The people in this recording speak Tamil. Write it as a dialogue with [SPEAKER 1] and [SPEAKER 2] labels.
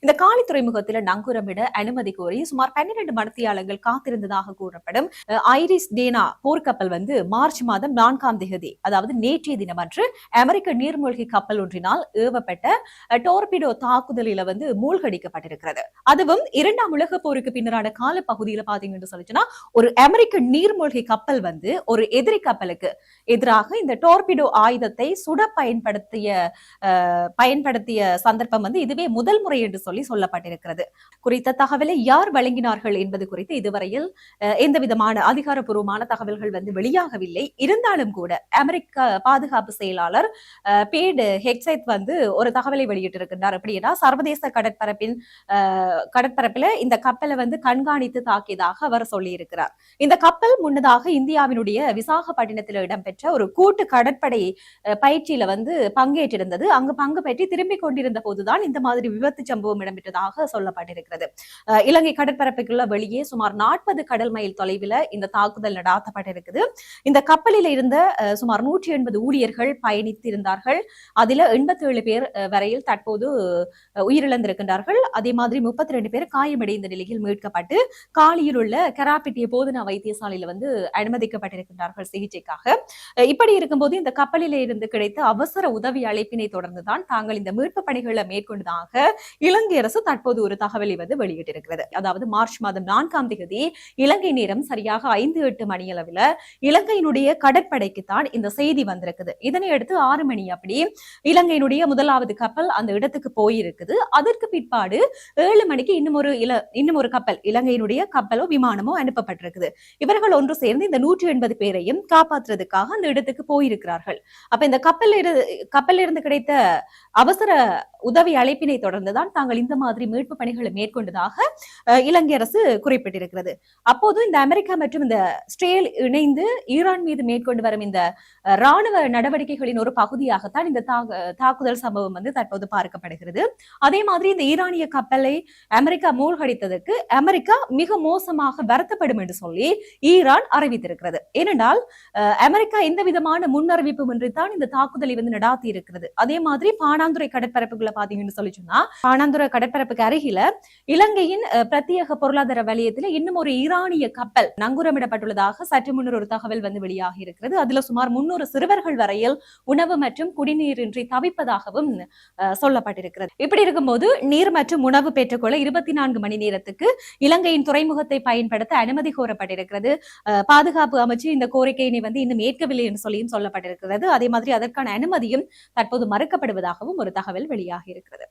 [SPEAKER 1] இந்த காலி துறைமுகத்தில் நங்கூரமிட அனுமதி கோரி சுமார் 12 மணித்தியாலங்கள் காத்திருந்ததாக கூறப்படும் ஐரிஸ் டேனா போர்க்கப்பல் மார்ச் மாதம் 4ஆம் தேதி அதாவது நேற்றைய தினம் அன்று அமெரிக்க நீர்மூழ்கி கப்பல் ஒன்றினால் ஏவப்பட்ட டோர்பிடோ தாக்குதலில் மூழ்கடிக்கப்பட்டிருக்கிறது. அதுவும் 2ஆம் உலக போருக்கு பின்னரான கால பகுதியில் பாத்தீங்கன்னு சொல்லிச்சுன்னா ஒரு அமெரிக்க நீர்மூழ்கி கப்பல் ஒரு எதிரி கப்பலுக்கு எதிராக இந்த டோர்பிடோ ஆயுதத்தை சுட பயன்படுத்திய சந்தர்ப்பம் இதுவே முதல் முறை என்று சொல்லப்பட்டிருக்கிறது. குறித்த தகவலை யார் வழங்கினார்கள் என்பது குறித்து இதுவரையில் எந்த விதமான அதிகாரப்பூர்வமான தகவல்கள் வெளியாகவில்லை. இருந்தாலும் கூட அமெரிக்க பாதுகாப்பு செயலாளர் பேட் ஹெக்ஸைத் ஒரு தகவலை வெளியிட்டிருக்கிறார். அப்படின்னா சர்வதேச கடற்பரப்பில் இந்த கப்பலை கண்காணித்து தாக்கியதாக அவர் சொல்லியிருக்கிறார். இந்த கப்பல் முன்னதாக இந்தியாவினுடைய விசாகப்பட்டினத்தில் இடம்பெற்ற ஒரு கூட்டு கடற்படை பயிற்சியில பங்கேற்றிருந்தது. அங்கு பங்கு பெற்றி திரும்பிக் கொண்டிருந்த போதுதான் இந்த மாதிரி விபத்து சம்பவம் இடம்பெற்றதாக சொல்லப்பட்டிருக்கிறது. இலங்கை கடற்பரப்புக்குள்ள வெளியே சுமார் 40 கடல் மைல் தொலைவில் இந்த தாக்குதல் நடாத்தப்பட்டிருக்குது. இந்த கப்பலில் இருந்த சுமார் 180 ஊழியர்கள் பயணித்திருந்தார்கள். அதுல 87 பேர் வரையில் தற்போது உயிரிழந்திருக்கின்றார்கள். அதே மாதிரி 32 பேர் காயமடைந்த நிலையில் மீட்கப்பட்டு காலியில் உள்ள கராப்பிட்டிய போதனா வைத்தியசாலையில் அனுமதிக்கப்பட்டிருக்கின்றார்கள் சிகிச்சைக்காக. இப்படி இருக்கும்போது இந்த கப்பலில் இருந்து கிடைத்த அவசர உதவி அழைப்பினை தொடர்ந்துதான் தாங்கள் இந்த மீட்பு பணிகளை மேற்கொண்டதாக இலங்கை அரசு தற்போது ஒரு தகவலை வெளியிட்டிருக்கிறது. அதாவது மார்ச் மாதம் 4ஆம் தேதி இலங்கை நேரம் சரியாக 5-8 மணி அளவில் இலங்கையினுடைய கடற்படைக்கு தான் இந்த செய்தி வந்திருக்குது. இதனை அடுத்து 6 மணி அப்படி இலங்கையினுடைய முதலாவது கப்பல் அந்த இடத்துக்கு போயிருக்குது. அதற்கு பிற்பாடு 7 மணிக்கு இன்னும் ஒரு கப்பல் இலங்கையினுடைய கப்பலோ விமானமோ அனுப்பப்பட்டிருக்குது. இவர்கள் ஒன்று சேர்ந்து இந்த 180 பேரையும் காப்பாற்றுறதுக்காக அந்த இடத்துக்கு போயிருக்கிறார்கள். அப்ப இந்த கப்பலில் இருந்து கிடைத்த அவசர உதவி அழைப்பினை தொடர்ந்துதான் தாங்கள் இந்த மாதிரி மீட்பு பணிகளை மேற்கொண்டதாக இலங்கை அரசு குறிப்பிட்டிருக்கிறது. அப்போது இந்த அமெரிக்கா மற்றும் இந்த இஸ்ரேல் இணைந்து ஈரான் மீது மேற்கொண்டு வரும் இந்த ராணுவ நடவடிக்கைகளின் ஒரு பகுதியாகத்தான் இந்த தாக்குதல் சம்பவம் தற்போது பார்க்கப்படுகிறது. அதே மாதிரி இந்த ஈரானிய கப்பலை அமெரிக்கா மூழ்கடித்ததற்கு அமெரிக்கா மிக மோசமாக வருத்தப்படும் என்று சொல்லி ஈரான் அறிவித்திருக்கிறது. ஏனென்றால் அமெரிக்கா எந்த விதமான முன்னறிவிப்பும் இன்றி தான் இந்த தாக்குதலை நடாத்தி இருக்கிறது. அதே மாதிரி பாணாந்துறை கடற்பரப்புகளை பாத்தீங்கன்னு சொல்லி சொன்னா பாணாந்துறை கடற்பரப்புக்கு அருகில இலங்கையின் பிரத்யேக பொருளாதார வலயத்தில் இன்னும் ஒரு ஈரானிய கப்பல் நங்கூரமிடப்பட்டுள்ளதாக சற்று முன்னர் ஒரு தகவல் வெளியாகி இருக்கிறது. அதுல சுமார் 300 சிறுவர்கள் வரையில் உணவு மற்றும் குடிநீரின்றி தவிப்பதாகவும் சொல்லப்பட்டிருக்கிறது. இப்படி இருக்கும்போது நீர் மற்றும் உணவு பெற்றுக்கொள்ள 24 மணி நேரத்துக்கு இலங்கையின் துறைமுகத்தை பயன்படுத்த அனுமதி கோரப்பட்டிருக்கிறது. பாதுகாப்பு அமைச்சு இந்த கோரிக்கையினை இன்னும் ஏற்கவில்லை என்று சொல்லியும் சொல்லப்பட்டிருக்கிறது. அதே மாதிரி அதற்கான அனுமதியும் தற்போது மறுக்கப்படுவதாகவும் ஒரு தகவல் வெளியாகி இருக்கிறது.